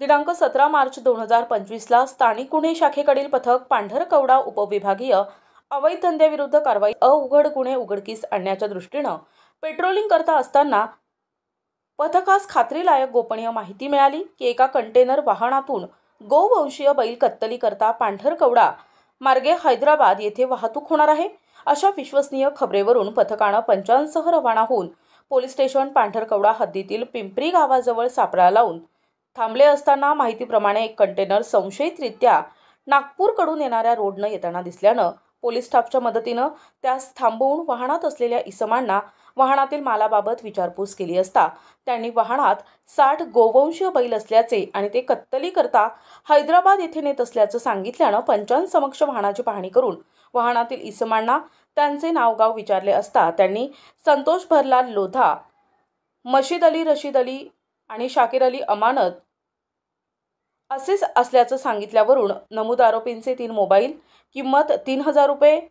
दिनांक 17 मार्च 2025ला स्थानिक गुन्हे शाखेकडील पथक पांढरकवडा उपविभागीय अवैध धंद्याविरुद्ध कारवाई अवघड गुन्हे उघडकीस आणण्याच्या दृष्टीने पेट्रोलिंग करता असताना पथकास खात्रीलायक गोपनीय माहिती मिळाली की एका कंटेनर वाहनातून गोवंशीय बैल कत्तली करता पांढरकवडा मार्गे हैदराबाद येथे वाहतूक होणार आहे। अशा विश्वसनीय खबरेवरून पथकाने पंचांसह रवाना होऊन पोलीस स्टेशन पांढरकवडा हद्दीतील पिंपरी गावाजवळ सापळा लावून थांबले असताना माहितीप्रमाणे एक कंटेनर संशयितरित्या नागपूरकडून येणाऱ्या रोडने येताना दिसल्याने पोलीस स्टाफच्या मदतीने त्यास थांबवून वाहनात असलेल्या इसमांना वाहनातील मालाबाबत विचारपूस केली असता त्यांनी वाहनात 60 गोवंशीय बैल असल्याचे आणि ते कत्तली करता हैदराबाद येथे नेत असल्याचे सांगितल्याने पंचांसमक्ष वाहनाची पाहणी करून वाहनातील इसमांना त्यांचे नावगाव विचारले असता त्यांनी संतोष भरलाल लोधा, मशीद अली रशीद अली आणि शाकीर अली अमानत असेच असल्याचे सांगितल्यावरून नमूद आरोपींचे 3 मोबाईल, किंमत 3000 रुपये,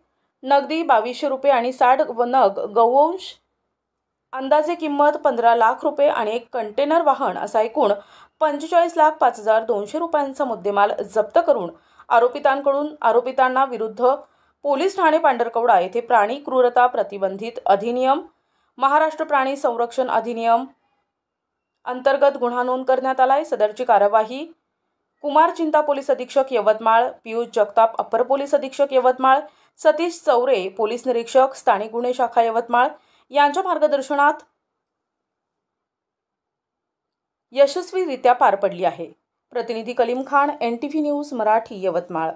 नगदी 2200 रुपये आणि 60 नग गोवंश अंदाजे किंमत 15 लाख रुपये आणि एक कंटेनर वाहन असा एकूण 45,05,200 रुपयांचा मुद्देमाल जप्त करून आरोपितांना विरुद्ध पोलीस ठाणे पांढरकवडा येथे प्राणी क्रूरता प्रतिबंधित अधिनियम, महाराष्ट्र प्राणी संरक्षण अधिनियम अंतर्गत गुन्हा नोंद करण्यात आलाय। सदरची कार्यवाही कुमार चिंता पोलीस अधीक्षक यवतमाळ, पियुष जगताप अपर पोलीस अधीक्षक यवतमाळ, सतीश चौरे पोलीस निरीक्षक स्थानिक गुन्हे शाखा यवतमाळ यांच्या मार्गदर्शनात यशस्वीरित्या पार पडली आहे। प्रतिनिधी कलीम खान, NTV न्यूज मराठी, यवतमाळ।